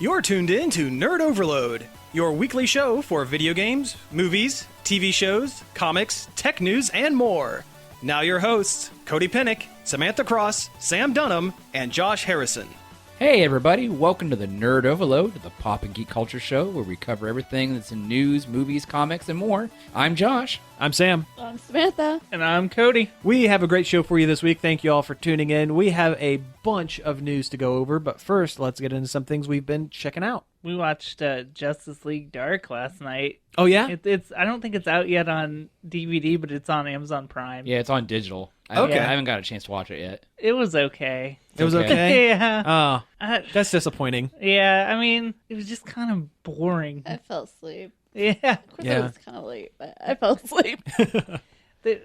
You're tuned in to Nerd Overload, your weekly show for video games, movies, TV shows, comics, tech news, and more. Now your hosts, Cody Pennick, Samantha Cross, Sam Dunham, and Josh Harrison. Hey everybody, welcome to the Nerd Overload, the pop and geek culture show where we cover everything that's in news, movies, comics, and more. I'm Josh. I'm Sam. I'm Samantha. And I'm Cody. We have a great show for you this week. Thank you all for tuning in. We have a bunch of news to go over, but first, let's get into some things we've been checking out. We watched Justice League Dark last night. Oh, yeah? It's I don't think it's out yet on DVD, but it's on Amazon Prime. Yeah, it's on digital. I haven't got a chance to watch it yet. It was okay. It was okay? Yeah. Oh, that's disappointing. Yeah, I mean, it was just kind of boring. I fell asleep. Yeah. Of course, it was kind of late, but I fell asleep. They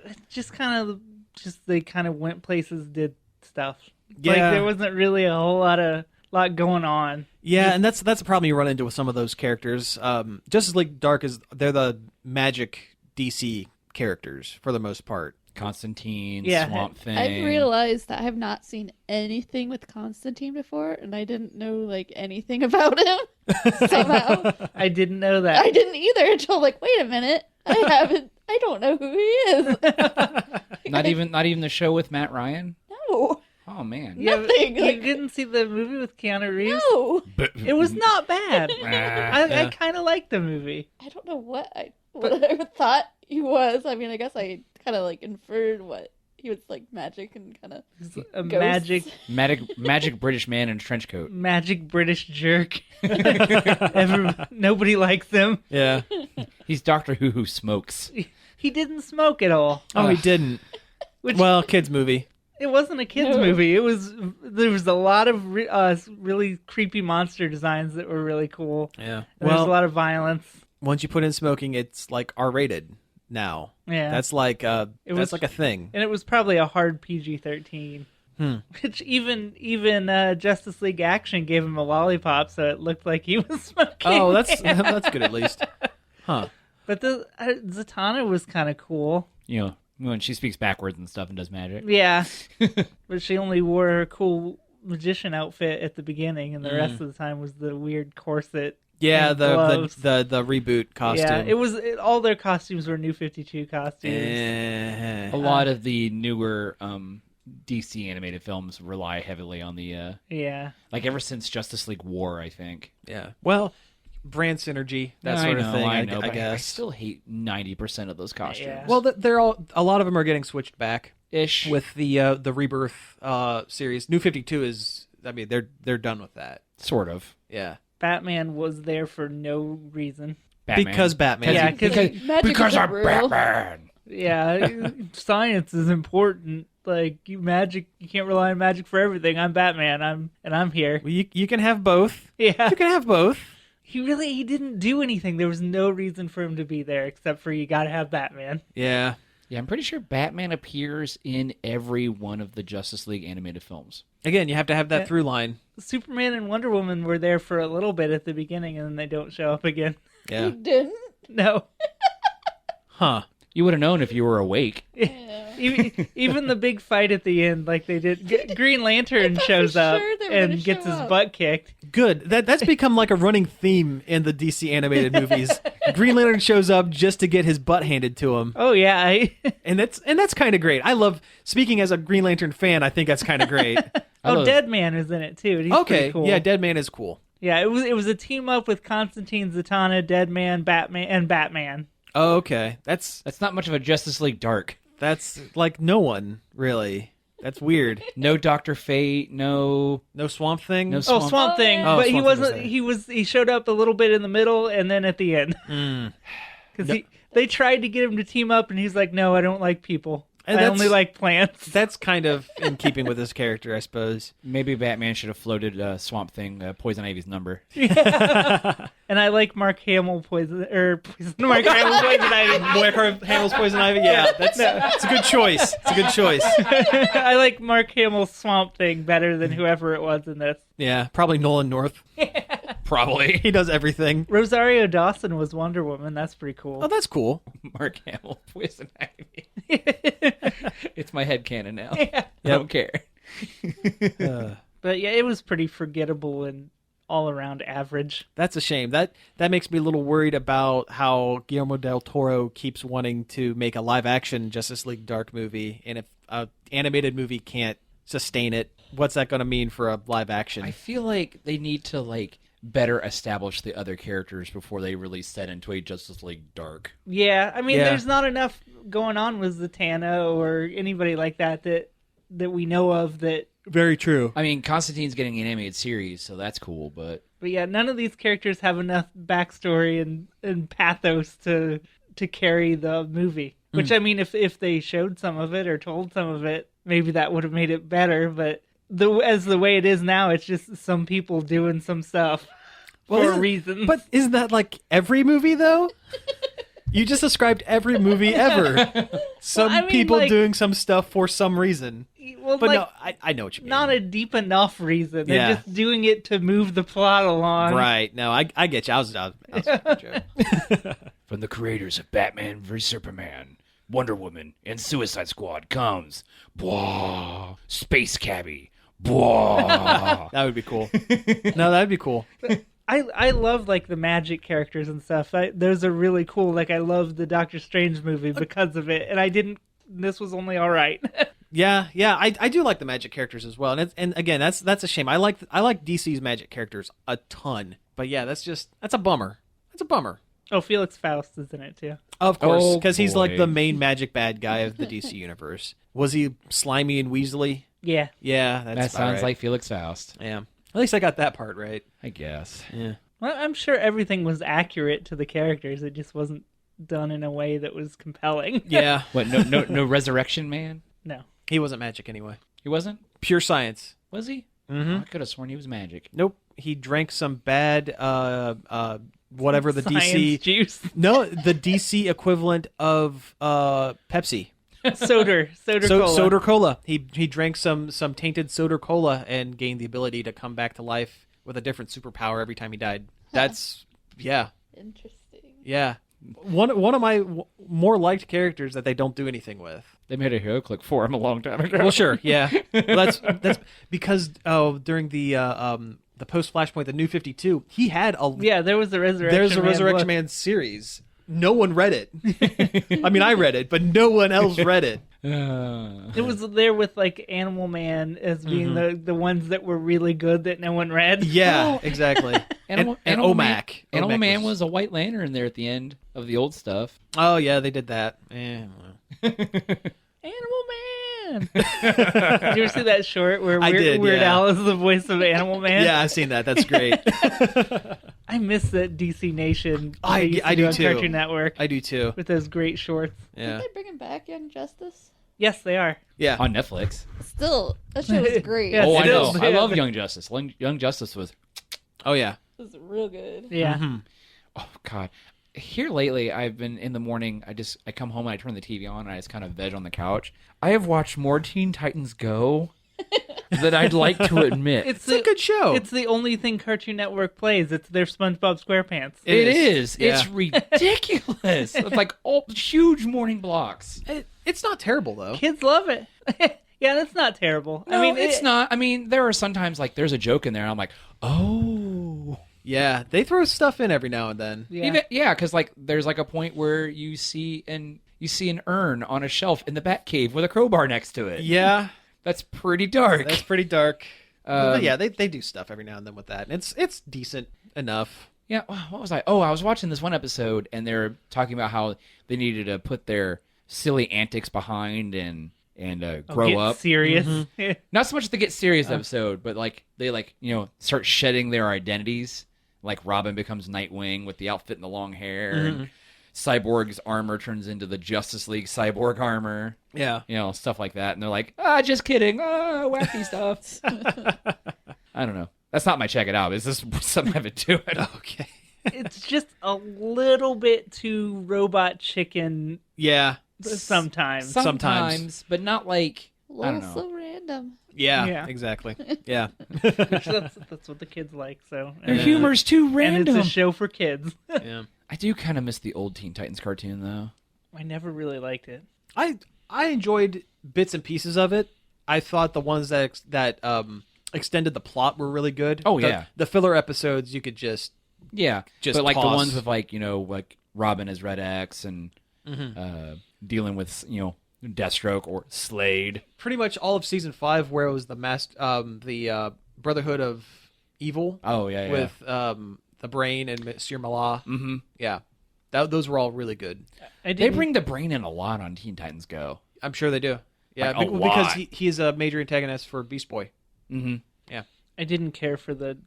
kind of went places, did stuff. Yeah. Like, there wasn't really a whole lot going on. Yeah, and that's a problem you run into with some of those characters. Justice League Dark they're the magic DC characters for the most part. Constantine, Yeah. Swamp Thing. I've realized that I have not seen anything with Constantine before, and I didn't know anything about him somehow. I didn't know that. I didn't either until wait a minute, I don't know who he is. Not even the show with Matt Ryan? No, Oh man. Yeah, nothing. you didn't see the movie with Keanu Reeves? no. It was not bad. I Yeah. kind of liked the movie. I don't know what I thought he was. I mean, I guess I kind of inferred what he was magic and kind of A ghosts. Magic British man in a trench coat. magic British jerk. Nobody likes him. Yeah. He's Doctor Who smokes. He didn't smoke at all. Oh, he didn't. Which, Well, kids movie. it wasn't a kids' No. movie. There was a lot of really creepy monster designs that were really cool. Yeah. There was a Well, lot of violence. once you put in smoking, it's R-rated now. Yeah, That's was- a thing. and it was probably a hard PG-13. Which even Justice League Action gave him a lollipop, so it looked like he was smoking. Oh, that's good at least. Huh. But the Zatanna was kind of cool. You know, when she speaks backwards and stuff and does magic. Yeah, but she only wore her cool magician outfit at the beginning, and the rest of the time was the weird corset. Yeah, and the gloves. reboot costume. Yeah, all their costumes were New 52 costumes. Eh. A lot of the newer DC animated films rely heavily on the Yeah, ever since Justice League War, I think. Yeah. Well, brand synergy, that I sort know, of thing. I know, I but I guess. still hate 90% of those costumes. Yeah. Well, a lot of them are getting switched back Ish. with the Rebirth series. New 52 is. I mean, they're done with that. Sort of. Yeah. Batman was there for no reason. Batman. Because Batman. Yeah, Magic because isn't I'm real. Batman. Yeah, science is important. You can't rely on magic for everything. I'm Batman. I'm here. Well, you can have both. Yeah, You can have both. he didn't do anything. There was no reason for him to be there except for you got to have Batman. Yeah. Yeah, I'm pretty sure Batman appears in every one of the Justice League animated films. Again, you have to have that through line. Superman and Wonder Woman were there for a little bit at the beginning, and then they don't show up again. Yeah. You didn't. No. Huh. You would have known if you were awake. Even the big fight at the end, like they did, Green Lantern shows for up sure they were and gonna gets show his up. butt kicked. Good. That's become like a running theme in the DC animated movies. Green Lantern shows up just to get his butt handed to him. Oh yeah, And that's kind of great. I love, speaking as a Green Lantern fan, I think that's kind of great. Dead Man is in it too. And he's Okay. pretty cool. Yeah, Dead Man is cool. Yeah, it was a team up with Constantine, Zatanna, Dead Man, Batman, and Batman. Oh, okay. That's That's not much of a Justice League Dark. like no one, really. That's weird. No Dr. Fate, no Swamp Thing? No Oh, Swamp Thing, Oh, but he Swamp Thing was wasn't. there. He showed up a little bit in the middle and then at the end because they tried to get him to team up and he's like, "No, I don't like people. And I that's- only like plants." That's kind of in keeping with his character, I suppose. Maybe Batman should have floated Swamp Thing, Poison Ivy's number. And I like Mark Hamill Mark Hamill Poison Ivy. Mark Hamill's Poison Ivy? Yeah, that's a good choice. It's a good choice. I like Mark Hamill's Swamp Thing better than whoever it was in this. Yeah, probably Nolan North. Probably. He does everything. Rosario Dawson was Wonder Woman. That's pretty cool. Oh, that's cool. Mark Hamill, Poison Ivy. It's my headcanon now. I don't care. But yeah, it was pretty forgettable and all around average. That's a shame. That makes me a little worried about how Guillermo del Toro keeps wanting to make a live-action Justice League Dark movie, and if an animated movie can't sustain it, what's that going to mean for a live-action? I feel like they need to better establish the other characters before they release that into a Justice League Dark. Yeah, I mean, Yeah. there's not enough going on with Zatanna or anybody like that we know of that. Very true. I mean, Constantine's getting an animated series, so that's cool, but Yeah, none of these characters have enough backstory and pathos to carry the movie. Which, I mean, if they showed some of it or told some of it, maybe that would have made it better. But as the way it is now, it's just some people doing some stuff for a reason. But isn't that like every movie, though? You just described every movie ever. Some people doing some stuff for some reason. Well, But no, I know what you mean. Not a deep enough reason. They're Yeah. just doing it to move the plot along. Right. No, I get you. I was making a joke. from the creators of Batman vs Superman, Wonder Woman, and Suicide Squad comes blah, Space Cabbie. Blah. That would be cool. No, that'd be cool. I love like the magic characters and stuff. Those are really cool. Like I love the Doctor Strange movie because of it, and I didn't. This was only all right. Yeah. I do like the magic characters as well, and again, that's a shame. I like DC's magic characters a ton, but yeah, that's a bummer. That's a bummer. Oh, Felix Faust is in it too. Of course, Oh, because he's like boy. the main magic bad guy of the DC universe. Was he slimy and Weasley? Yeah. Yeah, That that's sounds right. like Felix Faust, Yeah. At least I got that part right. I guess. Yeah. Well, I'm sure everything was accurate to the characters. It just wasn't done in a way that was compelling. Yeah. What? No Resurrection Man? No. He wasn't magic anyway. He wasn't. Pure science. Was he? Mm-hmm. Oh, I could have sworn he was magic. Nope. He drank some bad whatever the Science DC juice. No, the DC equivalent of Pepsi. Soda cola. Soda cola. He drank some tainted soda cola and gained the ability to come back to life with a different superpower every time he died. That's yeah. Interesting. Yeah. One of my more liked characters that they don't do anything with. They made a hero click for him a long time ago. Well, sure, yeah. Well, that's because during the post Flashpoint, the New 52, he had a Yeah, there was a Resurrection there's a Man Resurrection book. Man series. No one read it. I mean, I read it, but no one else read it. It was there with like Animal Man as being the ones that were really good that no one read. Yeah, exactly. and OMAC. Animal OMAC Man was a white lantern there at the end of the old stuff. Oh yeah, they did that. Well. Animal Man. Did you ever see that short where I did, Weird yeah. Al is the voice of Animal Man? Yeah, I've seen that. That's great. I miss that DC Nation. I they used to do on too. Cartoon Network I do too. with those great shorts. Yeah. Aren't they bringing back Young Justice? Yes, they are. Yeah. On Netflix. Still, that show was great. Yes, Oh, I it know. is. I love Young Justice. Young Justice was. Oh yeah. It was real good. Yeah. Mm-hmm. Oh God. Here lately, I've been in the morning. I come home and I turn the TV on and I just kind of veg on the couch. I have watched more Teen Titans Go than I'd like to admit. It's a good show. It's the only thing Cartoon Network plays. It's their SpongeBob SquarePants. It is. Yeah. It's ridiculous. It's like huge morning blocks. It's not terrible though. Kids love it. Yeah, that's not terrible. No, it's not. I mean, there are sometimes there's a joke in there. And I'm like, oh. Yeah, they throw stuff in every now and then. Yeah. Because there's a point where you see an urn on a shelf in the Batcave with a crowbar next to it. Yeah, That's pretty dark. that's pretty dark. But yeah, they do stuff every now and then with that, and it's decent enough. Yeah, what was I? Oh, I was watching this one episode, and they're talking about how they needed to put their silly antics behind and grow Get up. serious. Not so much the get serious episode, but they start shedding their identities. Like Robin becomes Nightwing with the outfit and the long hair, and Cyborg's armor turns into the Justice League Cyborg armor. Yeah, Stuff like that. And they're like, just kidding. Wacky stuff. I don't know. That's not my check it out. It's just something I've been doing. okay. It's just a little bit too robot chicken Yeah, sometimes. Sometimes. But not like, I don't know. So random. yeah, Yeah. exactly. Yeah, That's what the kids like. So Their humor's too and random. it's a show for kids. yeah. I do kind of miss the old Teen Titans cartoon, though. I never really liked it. I enjoyed bits and pieces of it. I thought the ones that extended the plot were really good. Oh, yeah. The filler episodes you could just but like the pause. ones with like like Robin as Red X and dealing with Deathstroke or Slade. pretty much all of season 5 where it was the Brotherhood of Evil. Oh yeah, With the Brain and Monsieur Malat. Mm-hmm. Yeah, those were all really good. They bring the Brain in a lot on Teen Titans Go. I'm sure they do. Yeah, Like, a because lot. he is a major antagonist for Beast Boy. Mm-hmm. Yeah. I didn't care for the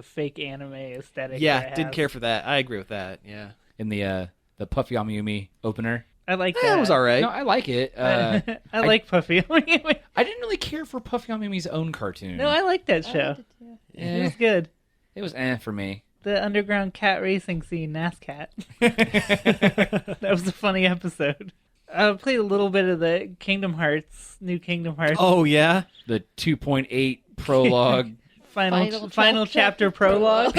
fake anime aesthetic. Yeah, didn't care for that. I agree with that. Yeah. In the Puffy Amiyumi opener. I like That was all right. No, I like it. I like Puffy. I didn't really care for Puffy Amiyumi's own cartoon. No, I like that I show. liked it too. It was good. It was for me. The underground cat racing scene, NASCAT. That was a funny episode. I played a little bit of the New Kingdom Hearts. Oh yeah. The 2.8 prologue. Final chapter prologue.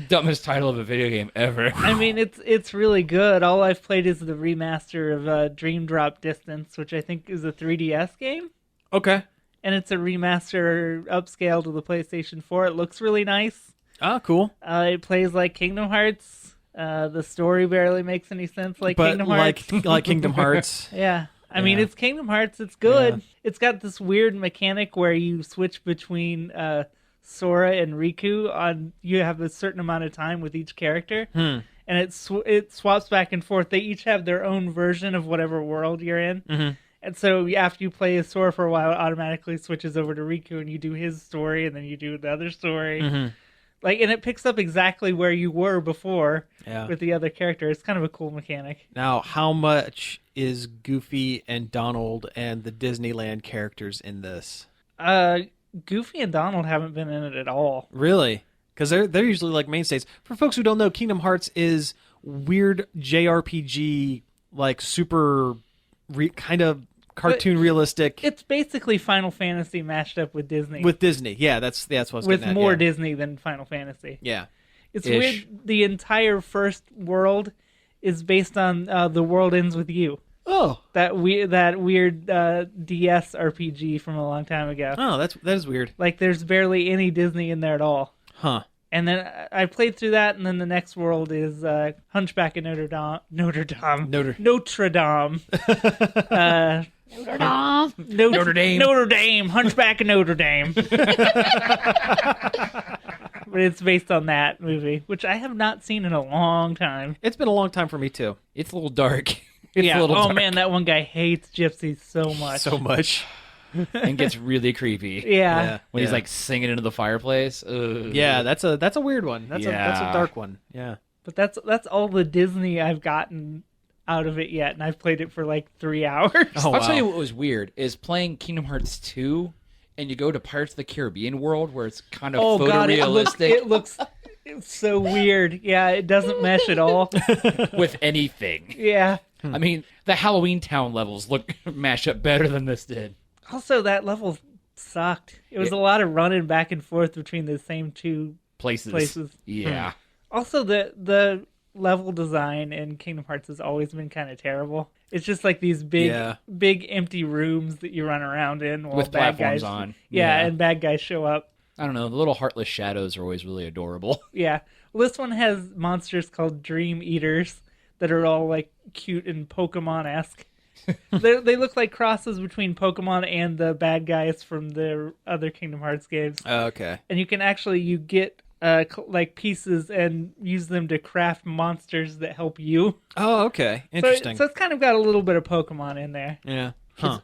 Dumbest title of a video game ever. I mean, it's really good. All I've played is the remaster of Dream Drop Distance, which I think is a 3DS game. Okay. And it's a remaster upscale to the PlayStation 4. It looks really nice. Ah, cool. It plays like Kingdom Hearts. The story barely makes any sense like Kingdom Hearts. like Kingdom Hearts. Yeah. I mean, it's Kingdom Hearts. It's good. Yeah. It's got this weird mechanic where you switch between Sora and Riku. You have a certain amount of time with each character. And it swaps back and forth. They each have their own version of whatever world you're in. Mm-hmm. And so after you play as Sora for a while, it automatically switches over to Riku, and you do his story, and then you do the other story. Mm-hmm. And it picks up exactly where you were before Yeah. with the other character. It's kind of a cool mechanic. Now, how much is Goofy and Donald and the Disneyland characters in this? Goofy and Donald haven't been in it at all. Really? Because they're usually like mainstays. For folks who don't know, Kingdom Hearts is weird JRPG, like super kind of cartoon realistic. It's basically Final Fantasy mashed up with Disney. With Disney. Yeah, that's what I was with getting at. more Yeah. Disney than Final Fantasy. Yeah. It's Ish. weird. The entire first world is based on The World Ends With You. Oh. That weird DS RPG from a long time ago. Oh, that is weird. Like, there's barely any Disney in there at all. Huh. And then I played through that, and then the next world is Hunchback of Notre Dame. Notre Dame. Notre Dame. Notre Dame. Notre Dame. Hunchback of Notre Dame. But it's based on that movie, which I have not seen in a long time. It's been a long time for me too. It's a little dark. It's Yeah. a little Oh dark man, that one guy hates gypsies so much. So much. and gets really creepy. Yeah. When he's Yeah. like singing into the fireplace. Ugh. Yeah, that's a weird one. That's Yeah. a dark one. Yeah. But that's all the Disney I've gotten out of it yet, and I've played it for like 3 hours. Oh, I'll tell wow. you what was weird is playing Kingdom Hearts 2 and you go to Pirates of the Caribbean world where it's kind of God, photorealistic it looks it's so weird. Yeah, it doesn't mesh at all. with anything. Yeah. I mean, the Halloween Town levels mash up better than this did. Also, that level sucked. It was a lot of running back and forth between the same two Places. Yeah. Also, the level design in Kingdom Hearts has always been kind of terrible. It's just like these big empty rooms that you run around in while With bad platforms guys on. Yeah, Yeah. and bad guys show up. I don't know. The little heartless shadows are always really adorable. Yeah. Well, this one has monsters called Dream Eaters that are all like cute and Pokemon-esque. They look like crosses between Pokemon and the bad guys from the other Kingdom Hearts games. Okay. And you can you get like pieces and use them to craft monsters that help you. Oh, okay. Interesting. So it's kind of got a little bit of Pokemon in there. Yeah.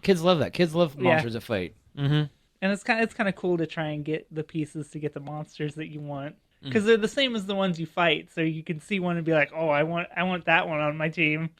Kids love that. Kids love monsters that fight. Mm-hmm. And it's kind of cool to try and get the pieces to get the monsters that you want. Because they're the same as the ones you fight, so you can see one and be like, "Oh, I want that one on my team."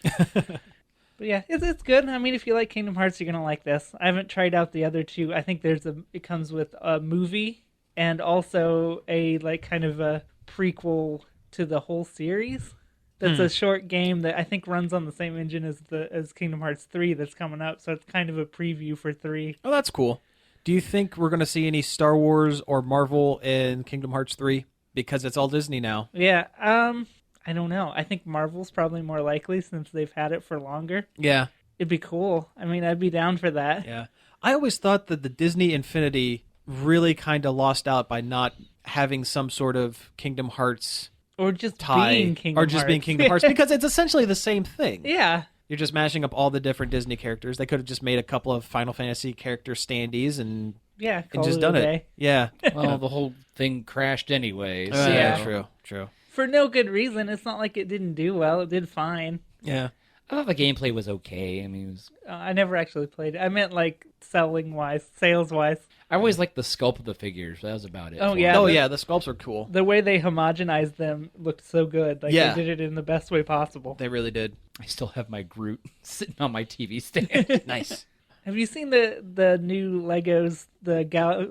But yeah, it's good. I mean, if you like Kingdom Hearts, you're gonna like this. I haven't tried out the other two. I think it comes with a movie and also a like kind of a prequel to the whole series. That's a short game that I think runs on the same engine as Kingdom Hearts 3 that's coming up. So it's kind of a preview for 3. Oh, that's cool. Do you think we're going to see any Star Wars or Marvel in Kingdom Hearts 3? Because it's all Disney now. Yeah. I don't know. I think Marvel's probably more likely since they've had it for longer. Yeah. It'd be cool. I mean, I'd be down for that. Yeah. I always thought that the Disney Infinity really kind of lost out by not having some sort of Kingdom Hearts Or just tie, being Kingdom or just being Hearts. Kingdom Hearts, because it's essentially the same thing. Yeah. You're just mashing up all the different Disney characters. They could have just made a couple of Final Fantasy character standees and Yeah. Call just it done a it. day. Yeah. Well, the whole thing crashed anyways. Yeah. True. For no good reason. It's not like it didn't do well. It did fine. Yeah. I thought the gameplay was okay. I mean, it was... I never actually played it. I meant like selling-wise, sales-wise. I always liked the sculpt of the figures. That was about it. Oh, for yeah. me. Oh the- yeah, the sculpts are cool. The way they homogenized them looked so good. Like Yeah. they did it in the best way possible. They really did. I still have my Groot sitting on my TV stand. Nice. Have you seen the new Legos, the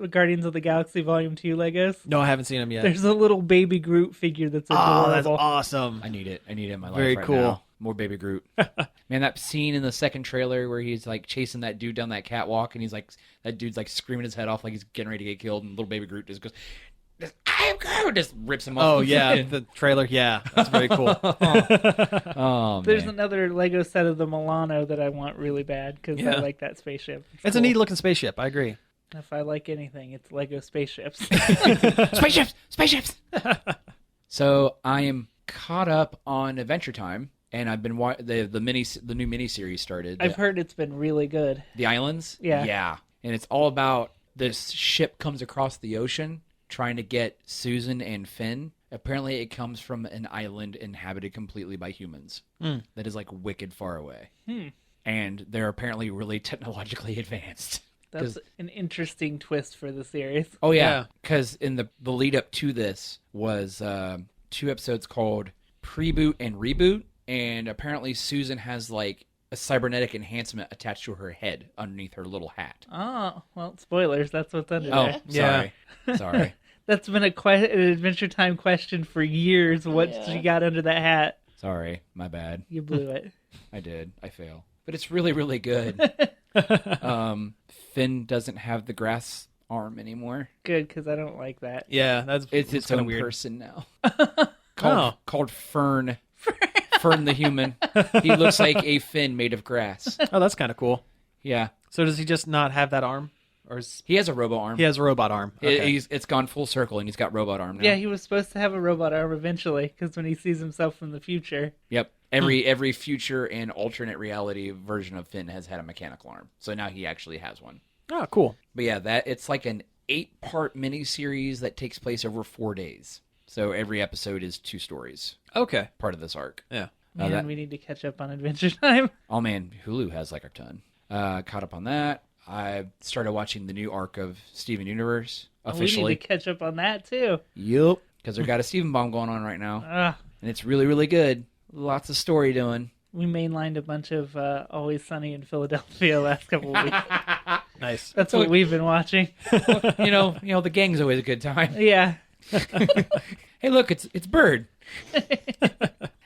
Guardians of the Galaxy Volume 2 Legos? No, I haven't seen them yet. There's a little baby Groot figure that's adorable. Oh, that's awesome. I need it. I need it in my Very life right cool. now. More Baby Groot. Man, that scene in the second trailer where he's like chasing that dude down that catwalk and he's like, that dude's like screaming his head off like he's getting ready to get killed, and little Baby Groot just goes, I am Groot! Just rips him off. Oh yeah, the trailer. Yeah, that's very cool. Oh, There's man. another Lego set of the Milano that I want really bad because Yeah. I like that spaceship. It's a neat looking spaceship. I agree. If I like anything, it's Lego spaceships. Spaceships! So I am caught up on Adventure Time, and I've been the new miniseries started. I've heard it's been really good. The Islands? Yeah. Yeah. And it's all about this ship comes across the ocean trying to get Susan and Finn. Apparently it comes from an island inhabited completely by humans that is like wicked far away. And they're apparently really technologically advanced. That's an interesting twist for the series. Oh, Yeah. yeah. Because in the lead up to this was 2 episodes called Preboot and Reboot. And apparently Susan has like a cybernetic enhancement attached to her head underneath her little hat. Oh, well, spoilers. That's what's under Oh, there. Yeah. Sorry. That's been an Adventure Time question for years. What Yeah. she got under that hat? Sorry. My bad. You blew it. I did. I fail. But it's really, really good. Finn doesn't have the grass arm anymore. Good, because I don't like that. Yeah, that's It's its kind own of weird. person now. Oh. Called Fern. Fern the human. He looks like a Finn made of grass. Oh, that's kind of cool. Yeah. So does he just not have that arm, or is... He has a robo arm. he has a robot arm? Okay. It's gone full circle, and he's got robot arm now. Yeah, he was supposed to have a robot arm eventually, because when he sees himself from the future. Yep. Every future and alternate reality version of Finn has had a mechanical arm. So now he actually has one. Oh, cool. But yeah, it's like an 8-part miniseries that takes place over 4 days. So every episode is 2 stories, Okay. part of this arc. Yeah. Man, we need to catch up on Adventure Time. Oh man, Hulu has like a ton. Caught up on that. I started watching the new arc of Steven Universe We officially. need to catch up on that, too. Yep. Because they've got a Steven bomb going on right now. Ugh. And it's really, really good. Lots of story doing. We mainlined a bunch of Always Sunny in Philadelphia last couple of weeks. Nice. That's what we've been watching. You know, the gang's always a good time. Yeah. Hey, look, it's Bird.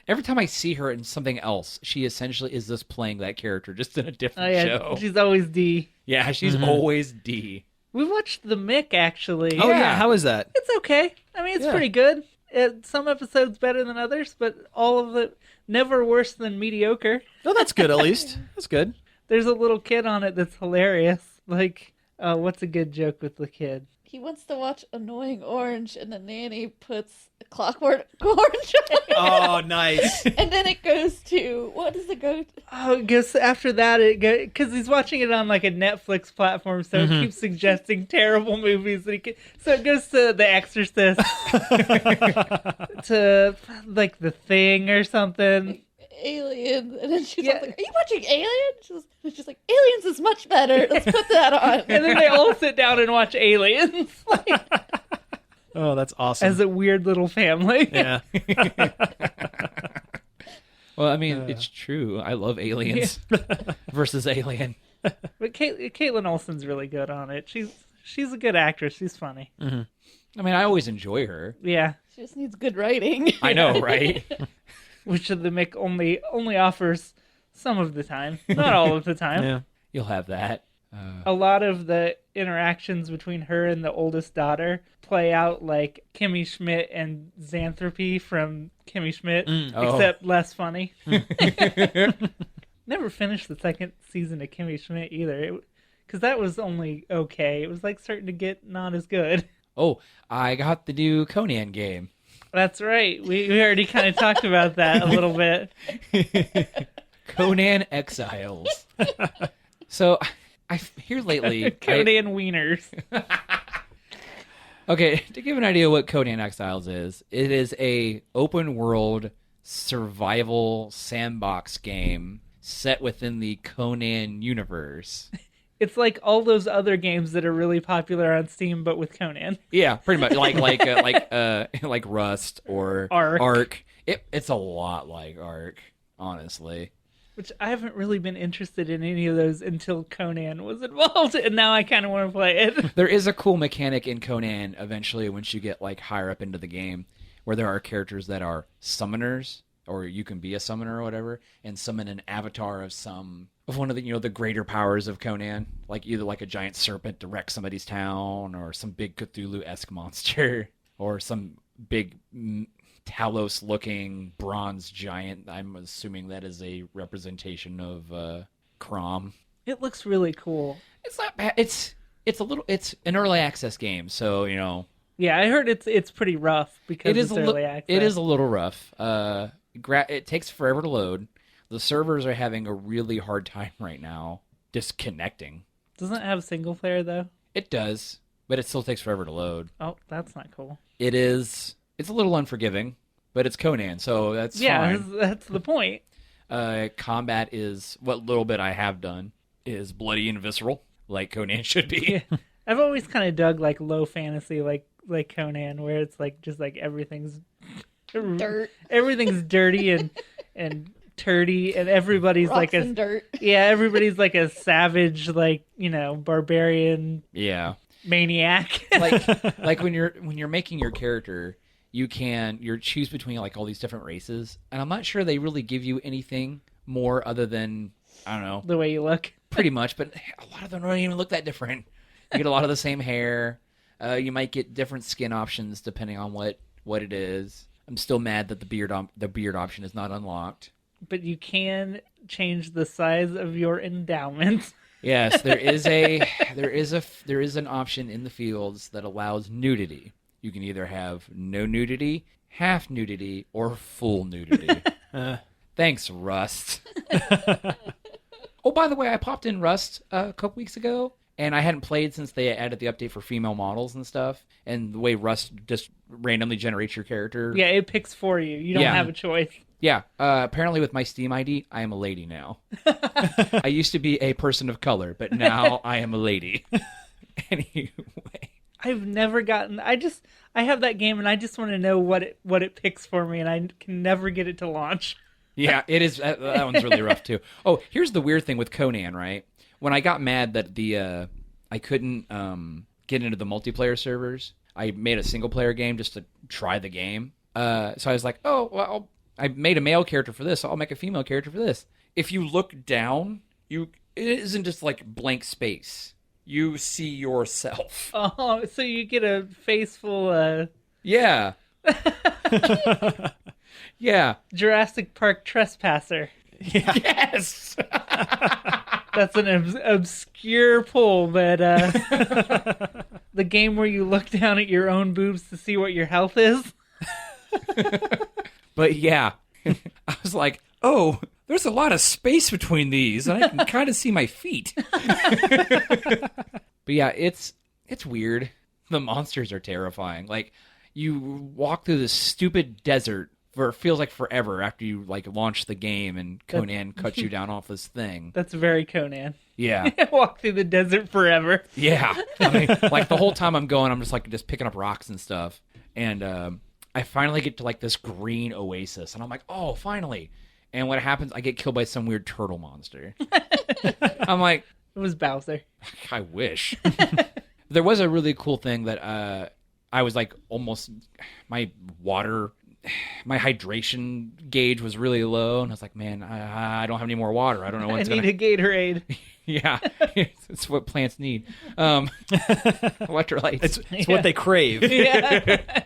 Every time I see her in something else, she essentially is just playing that character, just in a Oh, different yeah. show. She's always D. Yeah, she's always D. We watched The Mick, actually. Oh yeah. Yeah. How is that? It's okay. I mean, it's Yeah. pretty good. Some episodes better than others, but all of it never worse than mediocre. Oh, that's good. At least that's good. There's a little kid on it that's hilarious. Like, what's a good joke with the kid? He wants to watch Annoying Orange, and the nanny puts a Clockwork Orange on it. Oh, nice. And then it goes to, what does it go to? Oh, I guess after that, because he's watching it on like a Netflix platform, so it keeps suggesting terrible movies. So it goes to The Exorcist, to like The Thing or something. Alien. And then she's Yeah. like, are you watching Alien? She's like, Aliens is much better. Let's put that on. And then they all sit down and watch Aliens Oh, that's awesome. as a weird little family. Yeah. Well, I mean, it's true. I love Aliens versus Alien. But Caitlin Olsen's really good on it. She's a good actress. She's funny. I mean, I always enjoy her. Yeah. She just needs good writing. I know, right? Which the Mick only offers some of the time, not all of the time. Yeah. You'll have that. A lot of the interactions between her and the oldest daughter play out like Kimmy Schmidt and Xanthropy from Kimmy Schmidt, Oh. except less funny. Never finished the second season of Kimmy Schmidt either, Because that was only okay. It was like starting to get not as good. Oh, I got the new Conan game. That's right. We already kind of talked about that a little bit. Conan Exiles. So, I hear lately... Conan Wieners. Okay, to give an idea what Conan Exiles is, it is a open world survival sandbox game set within the Conan universe. It's like all those other games that are really popular on Steam, but with Conan. Yeah, pretty much like Rust or Ark. It's a lot like Ark, honestly. Which I haven't really been interested in any of those until Conan was involved, and now I kind of want to play it. There is a cool mechanic in Conan eventually once you get like higher up into the game, where there are characters that are summoners, or you can be a summoner or whatever, and summon an avatar of one of the the greater powers of Conan, like either like a giant serpent to wreck somebody's town, or some big Cthulhu-esque monster, or some big Talos-looking bronze giant. I'm assuming that is a representation of Crom. It looks really cool. It's not bad. It's an early access game, so Yeah, I heard it's pretty rough because it's early access. It is a little rough. It takes forever to load. The servers are having a really hard time right now disconnecting. Doesn't it have single player though? It does, but it still takes forever to load. Oh, that's not cool. It is. It's a little unforgiving, but it's Conan, so that's fine. That's the point. Combat is, what little bit I have done, is bloody and visceral, like Conan should be. Yeah. I've always kind of dug like low fantasy, like Conan, where it's like just like everything's Dirt. everything's dirty and turdy, and everybody's Rocks like and dirt. yeah, everybody's like a savage, like barbarian, Yeah. maniac. like when you're making your character, you choose between like all these different races, and I'm not sure they really give you anything more other than, I don't know, The way you look. pretty much, but a lot of them don't even look that different. You get a lot of the same hair. You might get different skin options depending on what it is. I'm still mad that the beard option is not unlocked. But you can change the size of your endowment. Yes, there is an option in the fields that allows nudity. You can either have no nudity, half nudity, or full nudity. Thanks, Rust. Oh, by the way, I popped in Rust a couple weeks ago, and I hadn't played since they added the update for female models and stuff. And the way Rust just randomly generates your character. Yeah, it picks for you. You don't have a choice. Yeah, apparently with my Steam ID, I am a lady now. I used to be a person of color, but now I am a lady. Anyway. I've never gotten... I have that game, and I just want to know what it picks for me, and I can never get it to launch. Yeah, it is. That one's really rough, too. Oh, here's the weird thing with Conan, right? When I got mad that I couldn't get into the multiplayer servers, I made a single-player game just to try the game. So I was like, oh, well, I made a male character for this, so I'll make a female character for this. If you look down, it isn't just like blank space. You see yourself. Oh, so you get a face full Yeah. Yeah. Jurassic Park trespasser. Yeah. Yes. That's an obscure pull, but the game where you look down at your own boobs to see what your health is. But yeah, I was like, oh, there's a lot of space between these, and I can kind of see my feet. But yeah, it's weird. The monsters are terrifying. Like, you walk through this stupid desert for it feels like forever after you like launch the game, and Conan cuts you down off this thing. That's very Conan. Yeah. Walk through the desert forever. Yeah. I mean, like the whole time I'm going, I'm just picking up rocks and stuff, and I finally get to like this green oasis, and I'm like, oh, finally. And what happens, I get killed by some weird turtle monster. I'm like... It was Bowser. I wish. There was a really cool thing that I was like almost... My hydration gauge was really low, and I was like, man, I don't have any more water. I don't know what's I need a Gatorade. Yeah, it's what plants need. Electrolytes. It's what they crave. Yeah.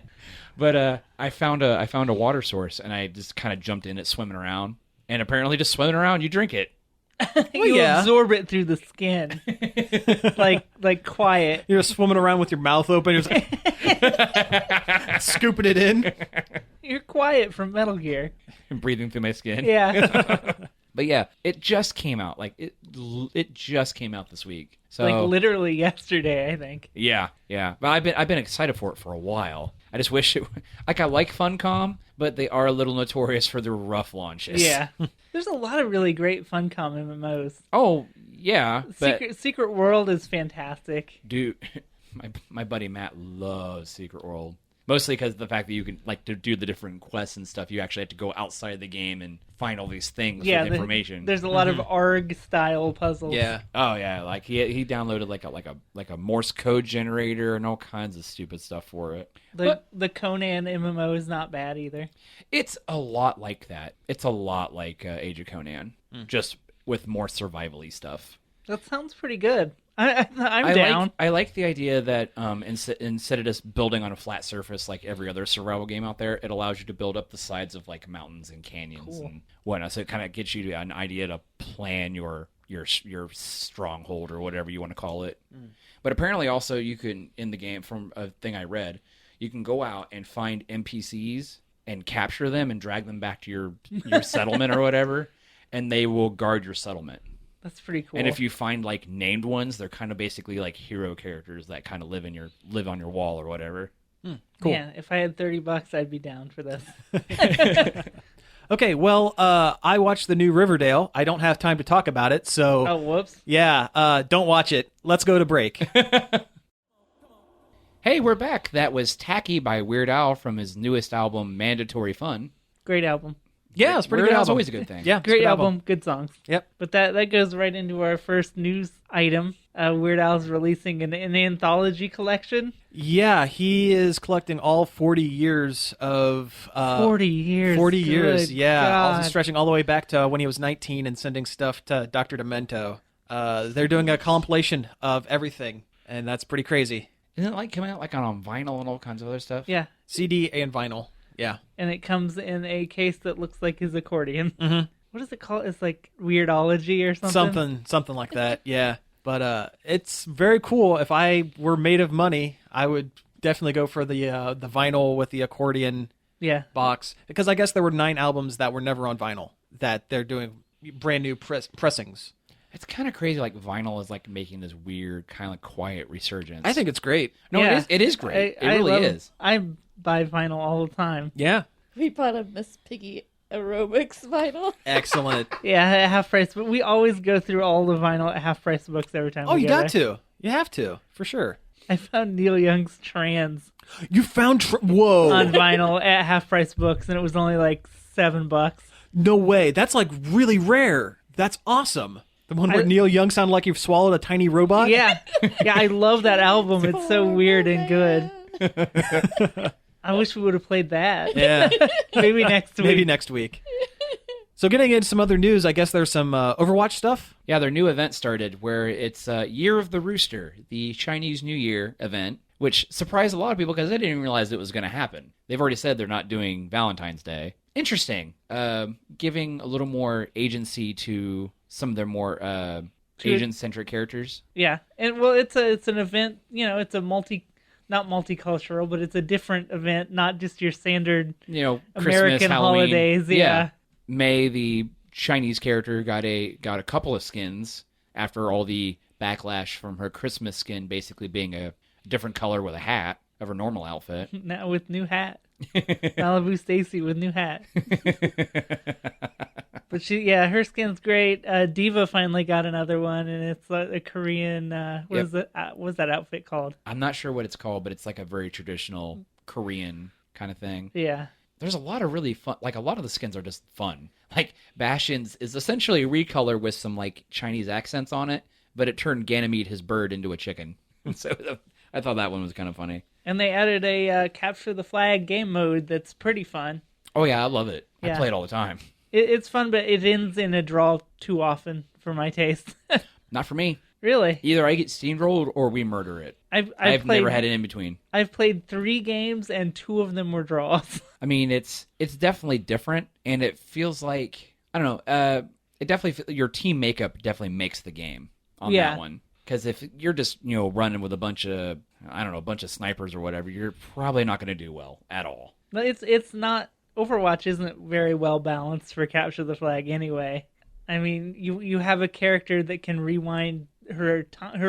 But I found a water source, and I just kind of jumped in it, swimming around. And apparently just swimming around, you drink it. You yeah. absorb it through the skin, like quiet. You're swimming around with your mouth open. You're just scooping it in. You're quiet from Metal Gear. Breathing through my skin. Yeah, But yeah, it just came out. Like it just came out this week. So like literally yesterday, I think. yeah. But I've been excited for it for a while. I just wish it like I like Funcom, but they are a little notorious for their rough launches. Yeah, there's a lot of really great Funcom MMOs. Oh yeah. But Secret World is fantastic. dude, my buddy Matt loves Secret World. Mostly because of the fact that you can, like, to do the different quests and stuff, you actually have to go outside the game and find all these things with information. There's a lot of ARG style puzzles. Yeah. Oh yeah, like he downloaded like a Morse code generator and all kinds of stupid stuff for it. The Conan MMO is not bad either. It's a lot like that. It's a lot like Age of Conan, just with more survival-y stuff. That sounds pretty good. I'm down. I like the idea that instead of just building on a flat surface like every other survival game out there, it allows you to build up the sides of like mountains and canyons and whatnot. So it kind of gets you to an idea to plan your stronghold or whatever you want to call it. But apparently also you can, in the game, from a thing I read, you can go out and find NPCs and capture them and drag them back to your settlement or whatever, and they will guard your settlement. That's pretty cool. And if you find like named ones, they're kind of basically like hero characters that kind of live on your wall or whatever. Cool. Yeah, if I had $30, I'd be down for this. Okay, well, I watched the new Riverdale. I don't have time to talk about it, so Oh, whoops. yeah, don't watch it. Let's go to break. Hey, we're back. That was Tacky by Weird Al from his newest album, Mandatory Fun. Great album. Yeah, it's pretty Weird good Al's album. always a good thing. Yeah, it's a Great good album, good songs. Yep. But that goes right into our first news item. Weird Al's releasing an anthology collection. Yeah, he is collecting all 40 years of 40 years. 40 years, Good yeah, God. stretching all the way back to when he was 19 and sending stuff to Dr. Demento. They're doing a compilation of everything, and that's pretty crazy. Isn't it like coming out like on vinyl and all kinds of other stuff? Yeah. CD and vinyl. Yeah. And it comes in a case that looks like his accordion. Mm-hmm. What is it called? It's like Weirdology or something? Something like that, yeah. But it's very cool. If I were made of money, I would definitely go for the vinyl with the accordion Yeah. box. Because I guess there were 9 albums that were never on vinyl that they're doing brand new pressings. It's kind of crazy. Like vinyl is like making this weird kind of like quiet resurgence. I think it's great. no, Yeah. it is great. It really love is. I buy vinyl all the time. Yeah. We bought a Miss Piggy aerobics vinyl. Excellent. Yeah, at half price. But we always go through all the vinyl at half price books every time. Oh, we you go got there. to. You have to, for sure. I found Neil Young's Trans You found... Whoa. on vinyl at half price books, and it was only like $7. No way. That's like really rare. That's awesome. The one where Neil Young sounded like he swallowed a tiny robot? Yeah. Yeah, I love that album. It's so weird and good. I wish we would have played that. Yeah. Maybe next week. Maybe next week. So getting into some other news, I guess there's some Overwatch stuff. Yeah, their new event started where it's Year of the Rooster, the Chinese New Year event, which surprised a lot of people because they didn't realize it was going to happen. They've already said they're not doing Valentine's Day. Interesting. Giving a little more agency to some of their more agent-centric characters. Yeah. And well, it's an event, it's a not multicultural, but it's a different event, not just your standard Christmas, American Halloween. holidays. Yeah. May, the Chinese character, got a couple of skins after all the backlash from her Christmas skin basically being a different color with a hat of her normal outfit. Now with new hat. Malibu Stacy with new hat. But her skin's great. Diva finally got another one, and it's a Korean. What's that outfit called? I'm not sure what it's called, but it's like a very traditional Korean kind of thing. Yeah. There's a lot of really fun, like a lot of the skins are just fun. Like Bastion's is essentially a recolor with some like Chinese accents on it, but it turned Ganymede, his bird, into a chicken. So I thought that one was kind of funny. And they added a capture the flag game mode that's pretty fun. Oh yeah, I love it. Yeah. I play it all the time. It's fun, but it ends in a draw too often for my taste. Not for me. Really? Either I get steamrolled or we murder it. I've never had it in between. I've played 3 games and 2 of them were draws. I mean, it's definitely different, and it feels like, I don't know, it definitely your team makeup definitely makes the game on Yeah. that one. Because if you're just running with a bunch of snipers or whatever, you're probably not going to do well at all. But it's not. Overwatch isn't very well balanced for capture the flag anyway. I mean, you have a character that can rewind her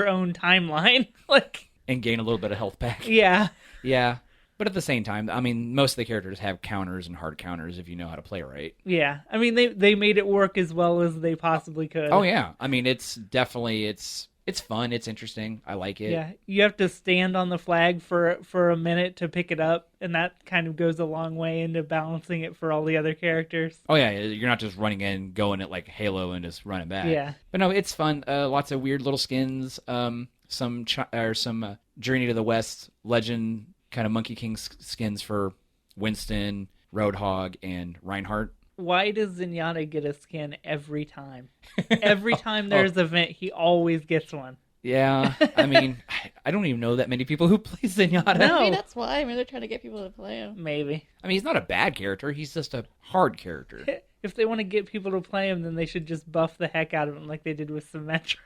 own timeline, like, And gain a little bit of health back. yeah. Yeah. But at the same time, I mean, most of the characters have counters and hard counters if you know how to play right. Yeah, I mean, they made it work as well as they possibly could. Oh, yeah. I mean, it's definitely, it's fun. It's interesting. I like it. Yeah, you have to stand on the flag for a minute to pick it up, and that kind of goes a long way into balancing it for all the other characters. Oh, yeah. You're not just running in, going at like Halo and just running back. Yeah. But no, it's fun. Lots of weird little skins. Some Journey to the West legend kind of Monkey King skins for Winston, Roadhog, and Reinhardt. Why does Zenyatta get a skin every time? Every time there's an event, he always gets one. Yeah, I mean, I don't even know that many people who play Zenyatta. No. Maybe that's why. Maybe they're trying to get people to play him. Maybe. I mean, he's not a bad character. He's just a hard character. If they want to get people to play him, then they should just buff the heck out of him like they did with Symmetra.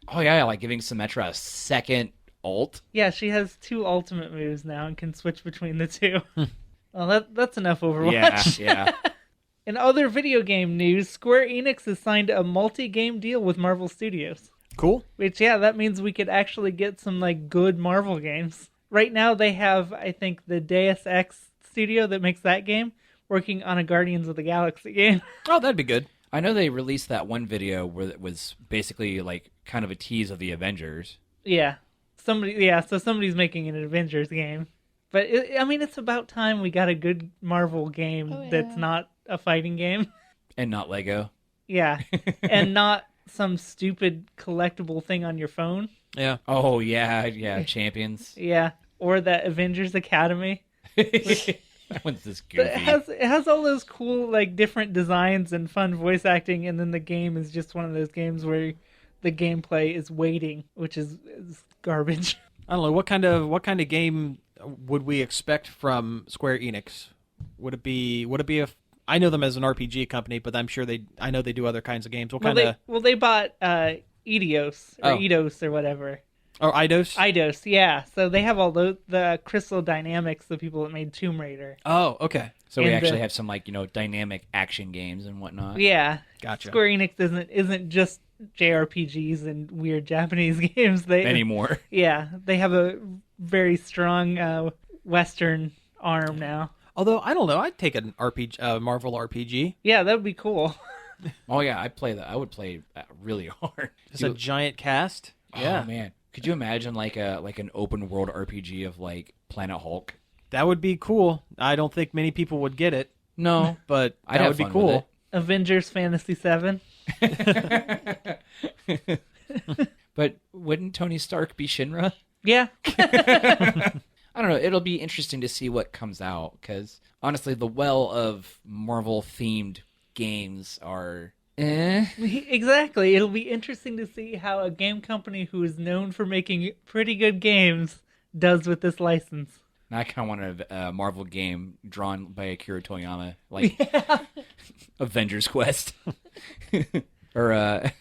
Oh, yeah, like giving Symmetra a second ult. Yeah, she has 2 ultimate moves now and can switch between the 2. Well, that's enough Overwatch. Yeah. In other video game news, Square Enix has signed a multi-game deal with Marvel Studios. Cool. Which, yeah, that means we could actually get some, like, good Marvel games. Right now they have, I think, the Deus Ex studio that makes that game working on a Guardians of the Galaxy game. Oh, that'd be good. I know they released that one video where it was basically like kind of a tease of the Avengers. Yeah. So somebody's making an Avengers game. But, it's about time we got a good Marvel game that's not a fighting game. And not Lego. Yeah. And not some stupid collectible thing on your phone. Yeah. Oh, yeah, Champions. Yeah. Or that Avengers Academy. That one's just goofy. But it has all those cool, like, different designs and fun voice acting, and then the game is just one of those games where the gameplay is waiting, which is garbage. I don't know what kind of game would we expect from Square Enix? Would it be a? I know them as an RPG company, but I'm sure I know they do other kinds of games. What kind of? Well, they bought Eidos or Eidos or whatever. Or Eidos? Eidos, yeah. So they have all the Crystal Dynamics, the people that made Tomb Raider. Oh, okay. So we And, actually have some like dynamic action games and whatnot. Yeah. Gotcha. Square Enix isn't just JRPGs and weird Japanese games. Anymore. Yeah, they have a very strong Western arm now. Although I don't know, I'd take an RPG, Marvel RPG. Yeah, that would be cool. Oh yeah, I'd play that. I would play that really hard. Just a giant cast. Yeah, Oh man, could you imagine like an open world RPG of like Planet Hulk? that would be cool. I don't think many people would get it, No, but I'd that have would be fun cool. with Avengers Fantasy 7. But wouldn't Tony Stark be Shinra? Yeah. I don't know. It'll be interesting to see what comes out because honestly, the well of Marvel themed games are. Exactly. It'll be interesting to see how a game company who is known for making pretty good games does with this license. And I kind of want a Marvel game drawn by Akira Toriyama, like Avengers Quest or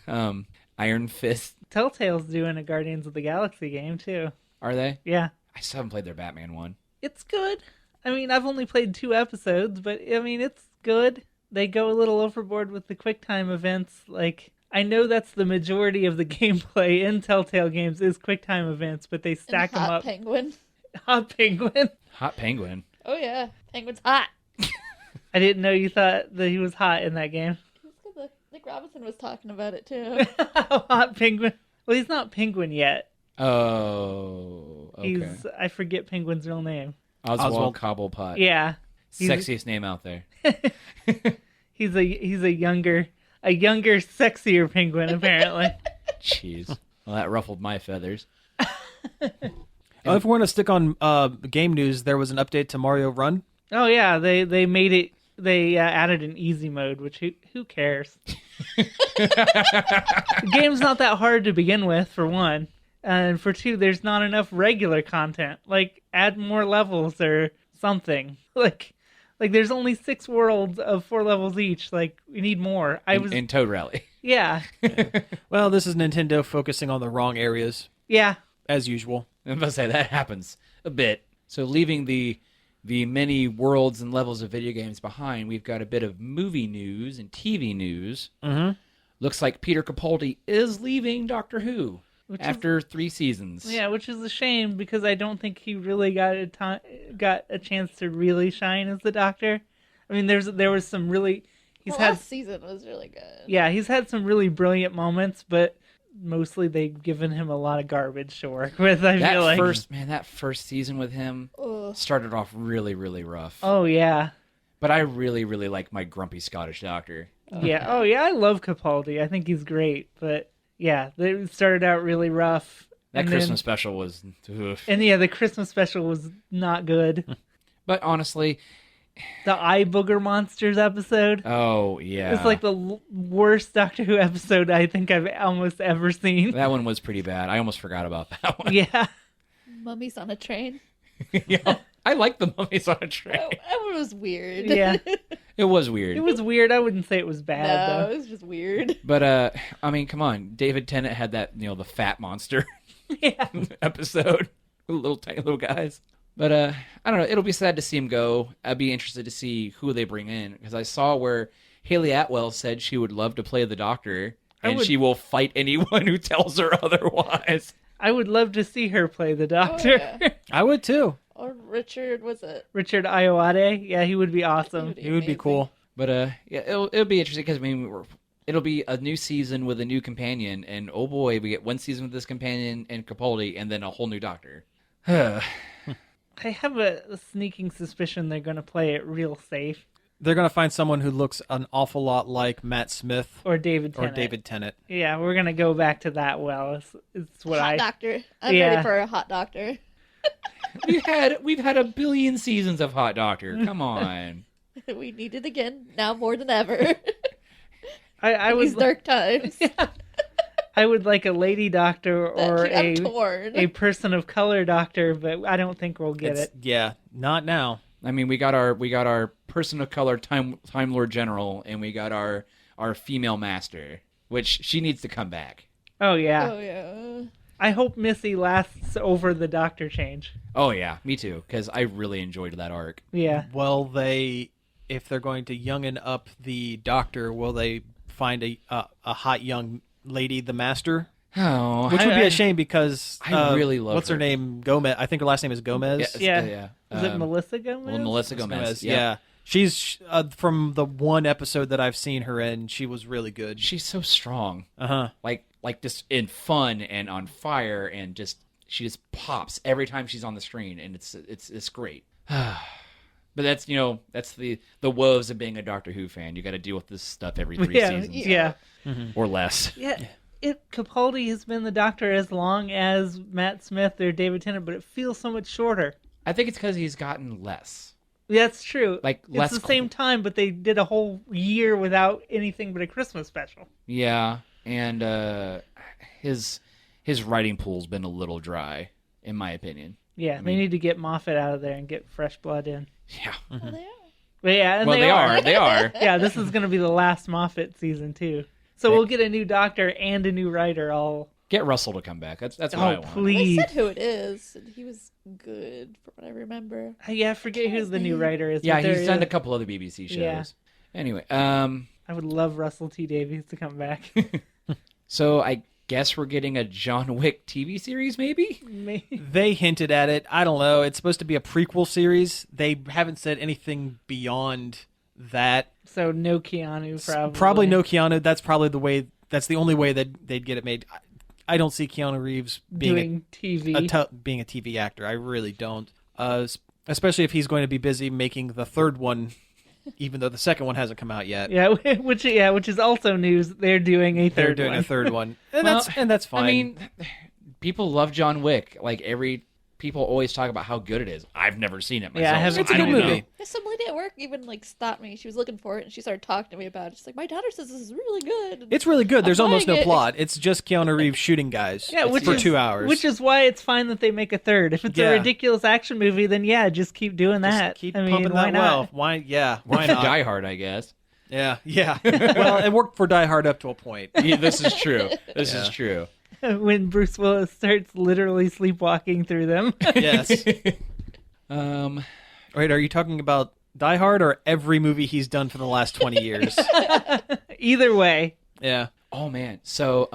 Iron Fist. Telltale's doing a Guardians of the Galaxy game too. Are they? Yeah. I still haven't played their Batman one. It's good. I mean, I've only played 2 episodes, but I mean, it's good. They go a little overboard with the QuickTime events. Like, I know that's the majority of the gameplay in Telltale games is QuickTime events, but they stack them up. Penguin. Hot Penguin. Hot Penguin. Oh yeah, Penguin's hot. I didn't know you thought that he was hot in that game. Nick Robinson was talking about it too. Hot Penguin. Well, he's not Penguin yet. Oh, okay. I forget Penguin's real name. Oswald Cobblepot. Yeah. Sexiest name out there. He's a younger, sexier penguin, apparently. Jeez. Well, that ruffled my feathers. If we want to stick on game news, there was an update to Mario Run. Oh yeah, they made it. They added an easy mode, which who cares? The game's not that hard to begin with, for one, and for two, there's not enough regular content. Like, add more levels or something. Like Like, there's only 6 worlds of 4 levels each. Like, we need more. in Toad Rally. Yeah. Well, this is Nintendo focusing on the wrong areas, Yeah. as usual. I'm about to say that happens a bit. So leaving the many worlds and levels of video games behind, we've got a bit of movie news and TV news. Mm-hmm. Looks like Peter Capaldi is leaving Doctor Who after 3 seasons. Yeah, which is a shame because I don't think he really got a chance to really shine as the Doctor. I mean, there was some really Last season was really good. Yeah, he's had some really brilliant moments, but mostly they've given him a lot of garbage to work with. I feel like that first season with him Ugh. started off really, really rough. Oh yeah. But I really, really like my grumpy Scottish Doctor. Yeah. Oh yeah, I love Capaldi. I think he's great, but yeah, they started out really rough. That Christmas special was... Oof. And yeah, the Christmas special was not good. But honestly... The Eye Booger Monsters episode. Oh, yeah. It's like the worst Doctor Who episode I think I've almost ever seen. That one was pretty bad. I almost forgot about that one. Yeah. Mummies on a train. Yeah. I like the Mummies on a Train. That one was weird. Yeah. It was weird. It was weird. I wouldn't say it was bad, No, though. it was just weird. But, I mean, come on. David Tennant had that, the fat monster episode. Little tiny little guys. But, I don't know. It'll be sad to see him go. I'd be interested to see who they bring in. Because I saw where Haley Atwell said she would love to play the Doctor. And she will fight anyone who tells her otherwise. I would love to see her play the Doctor. Oh, yeah. I would too. Or Richard, was it? Richard Ayoade. Yeah, he would be awesome. It would be cool. But yeah, it'll be interesting because it'll be a new season with a new companion, and oh boy, we get one season with this companion and Capaldi, and then a whole new Doctor. I have a sneaking suspicion they're going to play it real safe. They're going to find someone who looks an awful lot like Matt Smith or David Tennant. Yeah, we're going to go back to that. Well, it's what hot doctor. I'm ready for a hot doctor. We've had a billion seasons of Hot Doctor. Come on. We need it again now more than ever. I was These dark times. I would like a lady doctor or a person of color doctor, but I don't think we'll get it. Yeah, not now. I mean, we got our person of color Time Lord General, and we got our female master, which she needs to come back. Oh yeah. Oh yeah. I hope Missy lasts over the Doctor change. Oh yeah, me too, because I really enjoyed that arc. Yeah. Well, if they're going to youngen up the Doctor, will they find a hot young lady, the Master? Oh, which would be a shame because I really love what's her name? Gomez. I think her last name is Gomez. Yeah. Is it Melissa Gomez? Well, Melissa Gomez. Yeah. She's from the one episode that I've seen her in. She was really good. She's so strong. Like just in fun and on fire, and she just pops every time she's on the screen, and it's great. But that's the woes of being a Doctor Who fan. You got to deal with this stuff every 3 seasons, or less. Yeah. Capaldi has been the Doctor as long as Matt Smith or David Tennant, but it feels so much shorter. I think it's because he's gotten less. That's true. Like it's the same time, but they did a whole year without anything but a Christmas special. Yeah, and his writing pool's been a little dry, in my opinion. Yeah, they need to get Moffat out of there and get fresh blood in. Yeah. Mm-hmm. Well, they are. But yeah, and they are. Yeah, this is going to be the last Moffat season too. So we'll get a new Doctor and a new writer all. Get Russell to come back. That's what I want. Please. They said who it is. He was good, from what I remember. Yeah, I forget who the new writer is. Yeah, he's done a couple other BBC shows. Yeah. Anyway, I would love Russell T Davies to come back. So I guess we're getting a John Wick TV series, maybe? They hinted at it. I don't know. It's supposed to be a prequel series. They haven't said anything beyond that. So no Keanu, probably. Probably no Keanu. That's probably the way. That's the only way that they'd get it made. I don't see Keanu Reeves being being a TV actor. I really don't. Especially if he's going to be busy making the third one, even though the second one hasn't come out yet. Yeah, which is also news. They're doing a third one. They're doing a third one, and that's fine. I mean, people love John Wick. Like every people always talk about how good it is. I've never seen it myself. Yeah, I haven't It's a so good don't know. movie. Yeah, some lady at work even like stopped me. She was looking for it and she started talking to me about it. She's like, my daughter says this is really good. It's really good. There's I'm almost no buying it. plot. It's just Keanu Reeves shooting guys Yeah, which for is 2 hours. Which is why it's fine that they make a third. If it's Yeah. a ridiculous action movie, then yeah, just keep doing Just that. keep I mean, pumping why that not? well. Why? Yeah. Why not? Die Hard, I guess. Yeah. Well, it worked for Die Hard up to a point. Yeah, this is true. This Yeah. is true. When Bruce Willis starts literally sleepwalking through them. Yes. Um, Wait, are you talking about Die Hard or every movie he's done for the last 20 years? Either way. Yeah. oh man. So,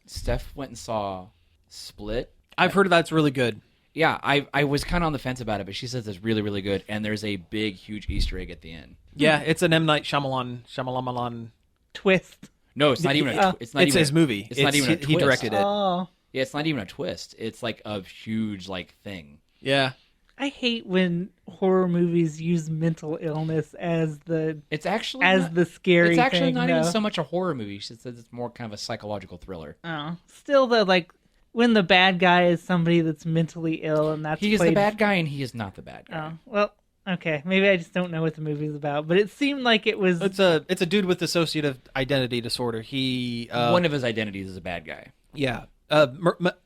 Steph went and saw Split. I've heard that's really good. Yeah, I was kind of on the fence about it, but she says it's really, really good, and there's a big, huge Easter egg at the end. Yeah, it's an M. Night Shyamalan. Twist. No, it's not even. It's not It's even his movie. It's not even a He twist. directed it. Oh. Yeah, it's not even a twist. It's like a huge thing. Yeah. I hate when horror movies use mental illness as the It's actually the scary It's actually thing, not even though. so much a horror movie. She says it's more kind of a psychological thriller. Oh. Still though, like when the bad guy is somebody that's mentally ill and that's He is the played... bad guy, and he is not the bad guy. Oh, well, okay. Maybe I just don't know what the movie's about, but it seemed like it was It's a dude with dissociative identity disorder. He One of his identities is a bad guy.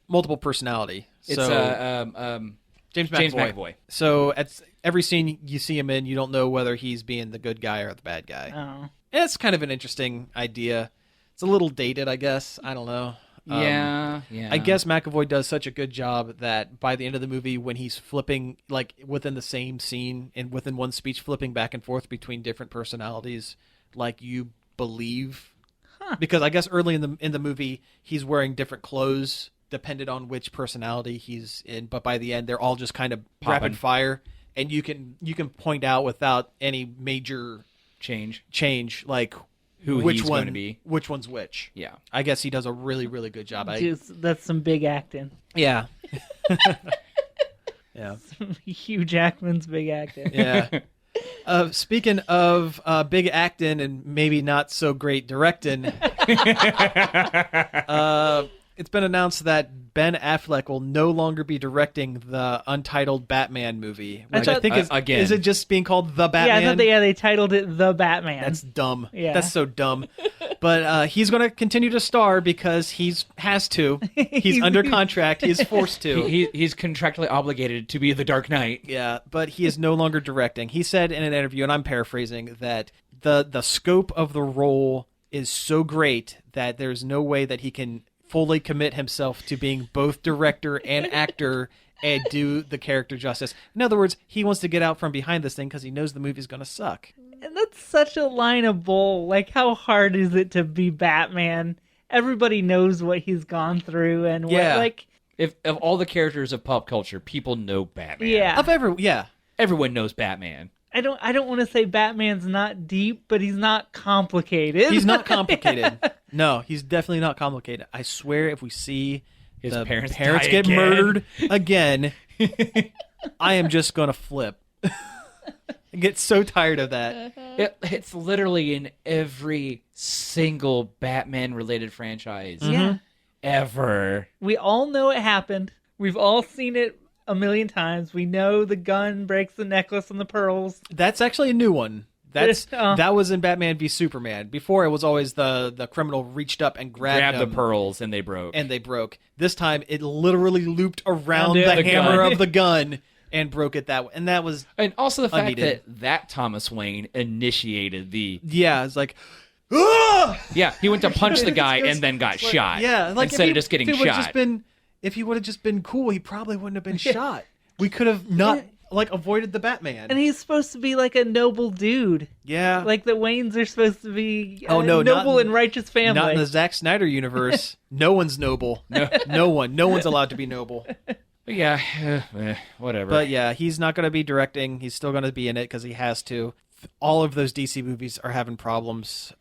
multiple personality. It's So James James McAvoy. McAvoy. So at every scene you see him in, you don't know whether he's being the good guy or the bad guy. Oh. And it's kind of an interesting idea. It's a little dated, I guess. I don't know. Yeah. I guess McAvoy does such a good job that by the end of the movie, when he's flipping, like within the same scene and within one speech, flipping back and forth between different personalities, like you believe. Because I guess early in the movie, he's wearing different clothes depended on which personality he's in. But by the end, they're all just kind of rapid fire, and you can point out without any major change like Who which he's one going to be. which one's which. Yeah. I guess he does a really, really good job. That's some big acting. Yeah. Yeah. Hugh Jackman's big acting. Yeah. Speaking of big acting and maybe not so great directing, it's been announced that Ben Affleck will no longer be directing the untitled Batman movie. Which I thought- think is again. Is it just being called The Batman? Yeah, I thought they titled it The Batman. That's dumb. Yeah. That's so dumb. But he's going to continue to star because has to. He's under contract. He is forced to. He's contractually obligated to be the Dark Knight. Yeah, but he is no longer directing. He said in an interview, and I'm paraphrasing, that the scope of the role is so great that there's no way that he can fully commit himself to being both director and actor and do the character justice. In other words, he wants to get out from behind this thing because he knows the movie's going to suck. And that's such a line of bull. Like, how hard is it to be Batman? Everybody knows what he's gone through, and what, Yeah. like, If of all the characters of pop culture, people know Batman. yeah. Everyone knows Batman. I don't want to say Batman's not deep, but he's not complicated. He's not complicated. No, he's definitely not complicated. I swear if we see His the parents die get again. murdered again, I am just going to flip. I get so tired of that. It's literally in every single Batman-related franchise Yeah. ever. We all know it happened. We've all seen it a million times. We know the gun breaks the necklace and the pearls. That's actually a new one. Oh. That was in Batman v Superman. Before it was always the criminal reached up and grabbed the them, pearls and they broke. and they broke. This time it literally looped around Around the the hammer gun. of the gun and broke it that way. And that was And also the fact Unneeded. that Thomas Wayne initiated the... it's like ah! Yeah, he went to punch the guy and then got shot. Yeah, like instead of just getting shot. If he would have just been cool, he probably wouldn't have been shot. We could have not avoided the Batman. And he's supposed to be like a noble dude. Yeah, Like the Waynes are supposed to be Oh, no, not noble in- and righteous family. not in the Zack Snyder universe. No one's noble. No one's allowed to be noble. But yeah, whatever. But yeah, he's not going to be directing. He's still going to be in it because he has to. All of those DC movies are having problems.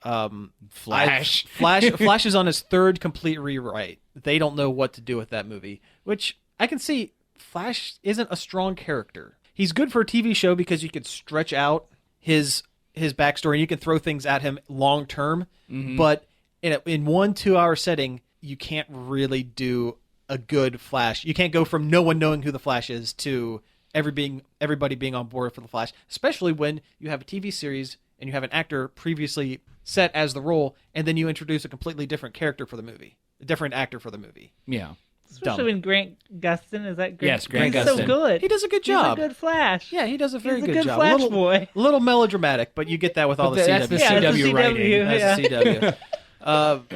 Flash. Flash is on his third complete rewrite. They don't know what to do with that movie, which I can see. Flash isn't a strong character. He's good for a TV show because you could stretch out his backstory and you can throw things at him long term. But in 1 2 hour setting, you can't really do a good Flash. You can't go from no one knowing who the Flash is to everybody being on board for the Flash, especially when you have a TV series and you have an actor previously set as the role, and then you introduce a completely different character for the movie, a different actor for the movie. Yeah. Especially when Grant Gustin, is that Grant? Yes, Grant He's Gustin. so good. He does a good job. He's a good Flash. Yeah, he does a very He's a good job. Flash a boy. little melodramatic, but you get that with all the that's CW. the Yeah, it's CW the writing. CW. That's the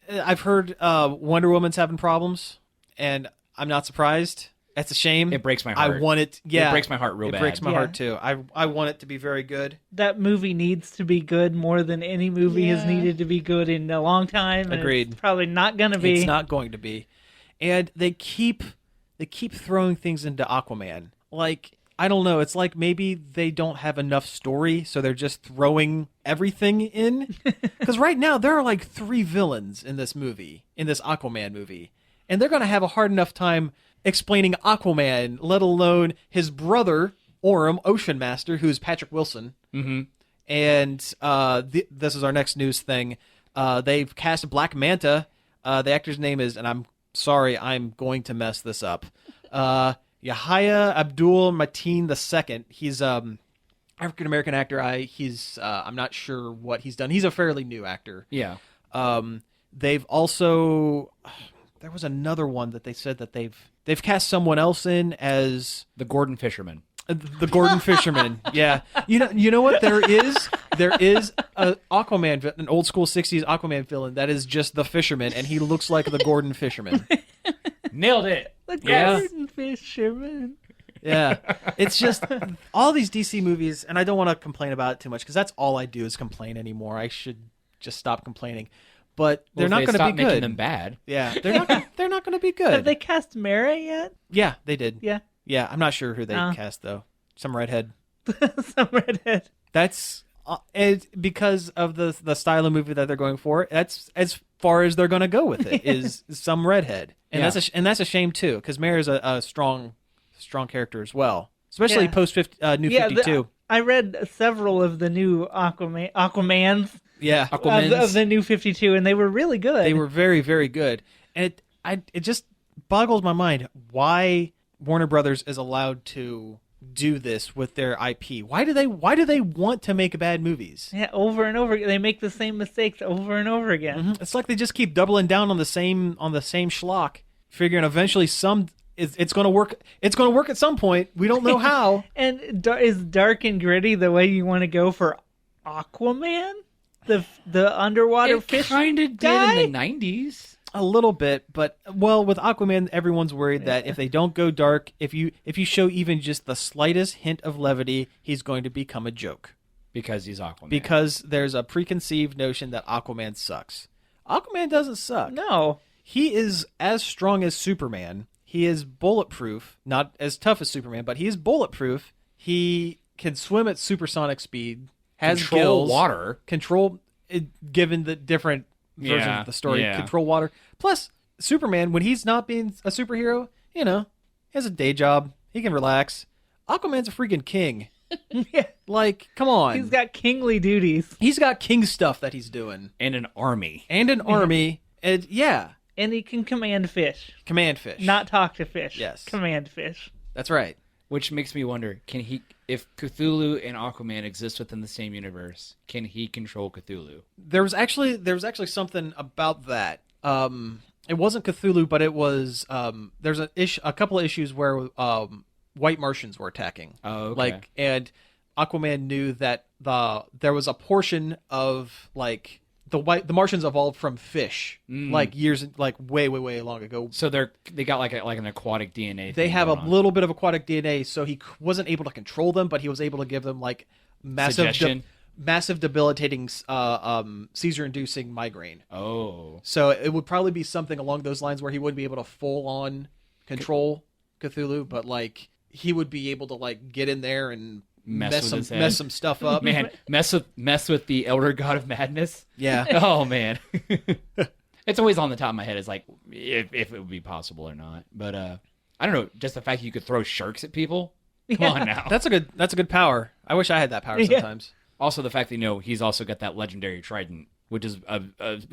CW. I've heard Wonder Woman's having problems, and I'm not surprised. That's a shame. It breaks my heart. I want it. Yeah, It breaks my heart real bad. It breaks my Yeah. heart too. I want it to be very good. That movie needs to be good more than any movie has Yeah. needed to be good in a long time. And Agreed. It's probably not going to be. It's not going to be. And they keep throwing things into Aquaman. Like, I don't know. It's like maybe they don't have enough story, so they're just throwing everything in. Because right now there are like 3 villains in this movie, in this Aquaman movie, and they're going to have a hard enough time explaining Aquaman, let alone his brother Orm, Ocean Master, who's Patrick Wilson. Mm-hmm. And this is our next news thing. They've cast Black Manta. The actor's name is, and I'm sorry, I'm going to mess this up. Yahya Abdul Mateen II. He's African American actor. I'm not sure what he's done. He's a fairly new actor. Yeah. They've also there was another one that they said that they've cast someone else in as The Gordon Fisherman. the Gordon Fisherman. Yeah. You know what there is a Aquaman, an old school 60s Aquaman villain that is just the Fisherman, and he looks like the Gordon Fisherman. Nailed it. The Yeah. Gordon Fisherman. Yeah. It's just all these DC movies, and I don't want to complain about it too much because that's all I do is complain anymore. I should just stop complaining. But they're not going to be making good. them bad. Yeah, they're not going to be good. Have they cast Mara yet? Yeah, they did. Yeah. Yeah, I'm not sure who they cast though. Some redhead. Some redhead. That's because of the style of movie that they're going for. That's as far as they're going to go with it. Is some redhead, and that's a shame too, because Mara's a strong character as well, especially Yeah. post New 52. I read several of the new Aquamans Yeah, of the new 52, and they were really good. they were very very good, and it just boggles my mind why Warner Brothers is allowed to do this with their IP. Why do they want to make bad movies? Yeah, over and over. They make the same mistakes over and over again. It's like they just keep doubling down on the same schlock, figuring eventually it's going to work. It's going to work at some point. We don't know how. And is dark and gritty the way you want to go for Aquaman? The underwater fish kind of guy? did in the 90s. A little bit, but with Aquaman, everyone's worried that if they don't go dark, if you show even just the slightest hint of levity, he's going to become a joke. Because he's Aquaman. Because there's a preconceived notion that Aquaman sucks. Aquaman doesn't suck. No. He is as strong as Superman. He is bulletproof. Not as tough as Superman, but he is bulletproof. He can swim at supersonic speed. Has Control gills. water. Control, given the different version of the story. Yeah. Control water. Plus, Superman, when he's not being a superhero, he has a day job. He can relax. Aquaman's a freaking king. Yeah. Like, come on. He's got kingly duties. He's got king stuff that he's doing. And an army. And an army. And yeah. And he can command fish. Command fish. Not talk to fish. Yes. Command fish. That's right. Which makes me wonder, if Cthulhu and Aquaman exist within the same universe, can he control Cthulhu? There was actually something about that. It wasn't Cthulhu, but it was there's a couple of issues where white Martians were attacking. Oh, okay. And Aquaman knew that there was a portion of the Martians evolved from fish way long ago. So they got like an aquatic DNA. They thing have a going on. little bit of aquatic DNA, so he wasn't able to control them, but he was able to give them massive debilitating seizure-inducing migraine. Oh. So it would probably be something along those lines where he wouldn't be able to full-on control Cthulhu, but he would be able to get in there and mess some stuff up. Man, mess with the elder god of madness. Yeah. Oh man. It's always on the top of my head. It's like if it would be possible or not. But I don't know. Just the fact you could throw sharks at people. Come on now. That's a good power. I wish I had that power Yeah. sometimes. Also, the fact that he's also got that legendary trident, which is a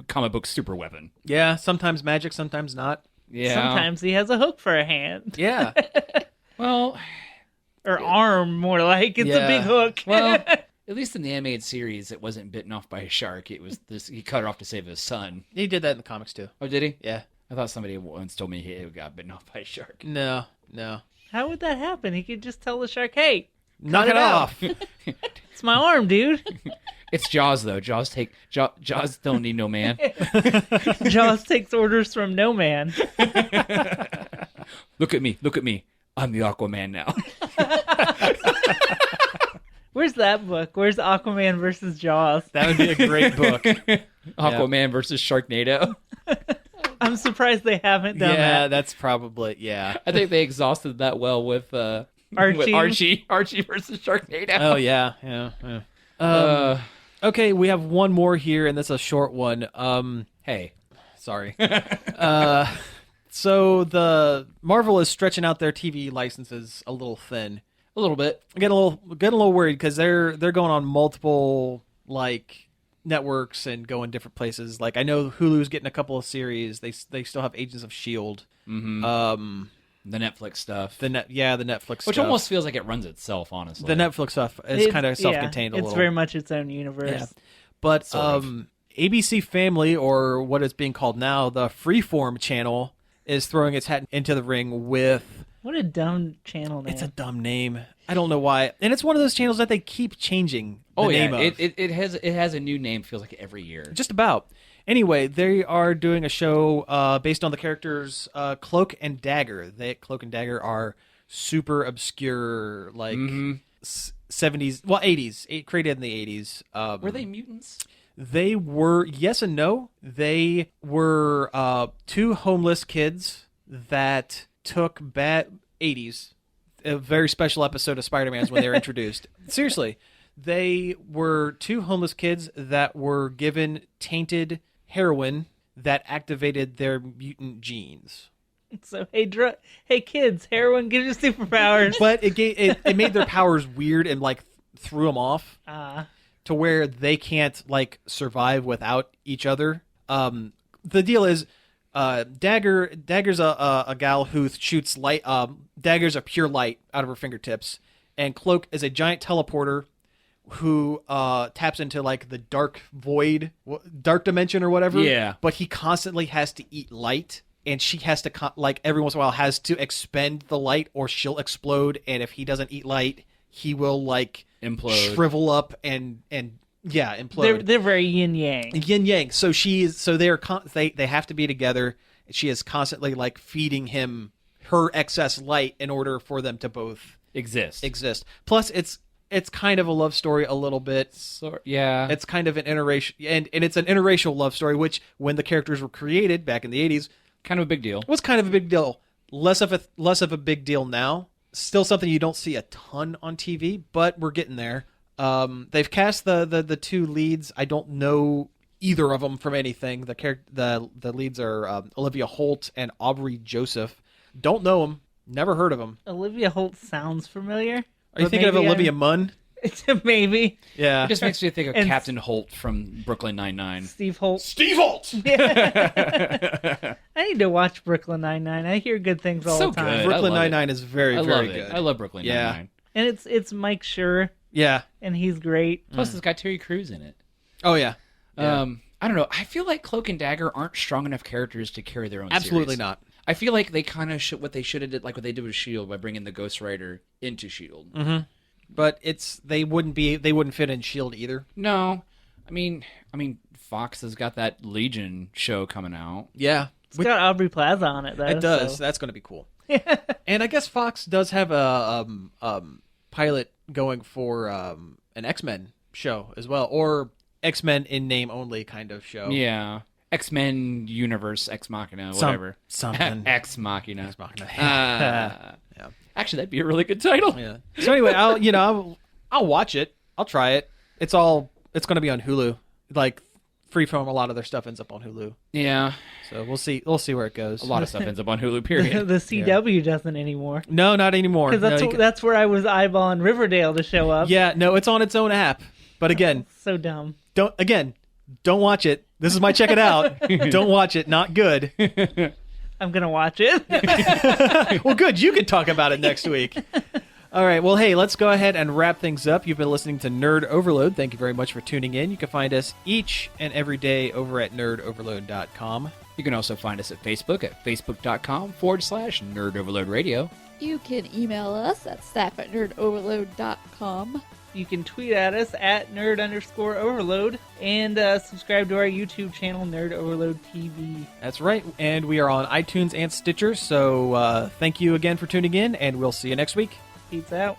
comic book super weapon. Yeah, sometimes magic, sometimes not. Yeah. Sometimes he has a hook for a hand. Yeah. Well, Or arm, more like. It's a big hook. well, at least in the animated series, it wasn't bitten off by a shark. It was this. He cut it off to save his son. He did that in the comics too. Oh, did he? Yeah. I thought somebody once told me he got bitten off by a shark. No. How would that happen? He could just tell the shark, hey, Knock it off. it's my arm, dude. It's Jaws though. Jaws don't need no man. Jaws takes orders from no man. Look at me. I'm the Aquaman now. Where's that book? Where's Aquaman versus Jaws? That would be a great book. Aquaman versus Sharknado. I'm surprised they haven't done Yeah, that. that's probably I think they exhausted that well with Archie. Archie versus Sharknado. Oh yeah. Okay, we have one more here, and this is a short one. Hey. Sorry. So the Marvel is stretching out their TV licenses a little thin. A little bit. I'm getting a little worried because they're going on multiple like networks and going different places. Like I know Hulu's getting a couple of series. They still have Agents of Shield. Mm-hmm. The Netflix stuff. The Netflix Which stuff. almost feels like it runs itself, honestly. The Netflix stuff is kind of self-contained a little. It's very much its own universe. Yeah. But ABC Family, or what is being called now the Freeform channel, is throwing its hat into the ring with... What a dumb channel name. It's a dumb name. I don't know why. And it's one of those channels that they keep changing the name of. It has a new name, feels like every year. Just about. Anyway, they are doing a show based on the characters Cloak and Dagger. Cloak and Dagger are super obscure, like 70s, well, 80s, created in the 80s. Were they mutants? They were, yes and no. They were two homeless kids that took bad 80s. A very special episode of Spider-Man when they were introduced. Seriously, they were two homeless kids that were given tainted heroin that activated their mutant genes. So, hey kids, heroin gives you superpowers. But it made their powers weird and like threw them off to where they can't like survive without each other. The deal is, Dagger's a gal who shoots light. Dagger's a pure light out of her fingertips, and Cloak is a giant teleporter who taps into like the dark void, dark dimension or whatever. Yeah. But he constantly has to eat light, and she has to like every once in a while has to expend the light, or she'll explode. And if he doesn't eat light, he will like implode, shrivel up, and implode. They're very yin yang. Yin yang. So they have to be together. She is constantly like feeding him her excess light in order for them to both exist. Plus, it's kind of a love story a little bit. So, yeah. It's kind of an interracial, and it's an interracial love story, which when the characters were created back in the 80s, kind of a big deal. Was kind of a big deal. Less of a big deal now. Still something you don't see a ton on TV, but we're getting there. They've cast the two leads. I don't know either of them from anything. The leads are Olivia Holt and Aubrey Joseph. Don't know them. Never heard of them. Olivia Holt sounds familiar. Are you thinking of Olivia Munn? Maybe. Yeah. It just makes me think of Captain Holt from Brooklyn Nine-Nine. Steve Holt. Steve Holt! I need to watch Brooklyn Nine-Nine. I hear good things all the time. Good. Brooklyn Nine-Nine is very good. I love Brooklyn Nine-Nine. And it's Mike Schur. Yeah. And he's great. Plus, it's got Terry Crews in it. Oh, yeah. I don't know. I feel like Cloak and Dagger aren't strong enough characters to carry their own Absolutely series. not. I feel like they kind of what they should have did, like what they did with S.H.I.E.L.D. by bringing the Ghost Rider into S.H.I.E.L.D. Mm-hmm. But they wouldn't fit in S.H.I.E.L.D. either. No. I mean, Fox has got that Legion show coming out. Yeah. It's got Aubrey Plaza on it, though. It does. So. That's going to be cool. And I guess Fox does have a pilot going for an X-Men show as well, or X-Men in name only kind of show. Yeah. X-Men Universe, Ex Machina, whatever. Something. Ex Machina. Ex Machina. Yeah. Actually, that'd be a really good title. Yeah. So anyway, I'll watch it. I'll try it. It's going to be on Hulu. Like Freeform, a lot of their stuff ends up on Hulu. Yeah. So we'll see. We'll see where it goes. A lot of stuff ends up on Hulu. Period. The CW doesn't anymore. No, not anymore. Because that's where I was eyeballing Riverdale to show up. Yeah. No, it's on its own app. But again, so dumb. Don't watch it. This is my check it out. Don't watch it. Not good. I'm gonna watch it. Well, good. You can talk about it next week. All right. Well, hey, let's go ahead and wrap things up. You've been listening to Nerd Overload. Thank you very much for tuning in. You can find us each and every day over at nerdoverload.com. You can also find us at Facebook at facebook.com/Nerd Overload Radio. You can email us at staff@nerdoverload.com. You can tweet at us at nerd_overload and subscribe to our YouTube channel, Nerd Overload TV. That's right. And we are on iTunes and Stitcher. So thank you again for tuning in, and we'll see you next week. Peace out.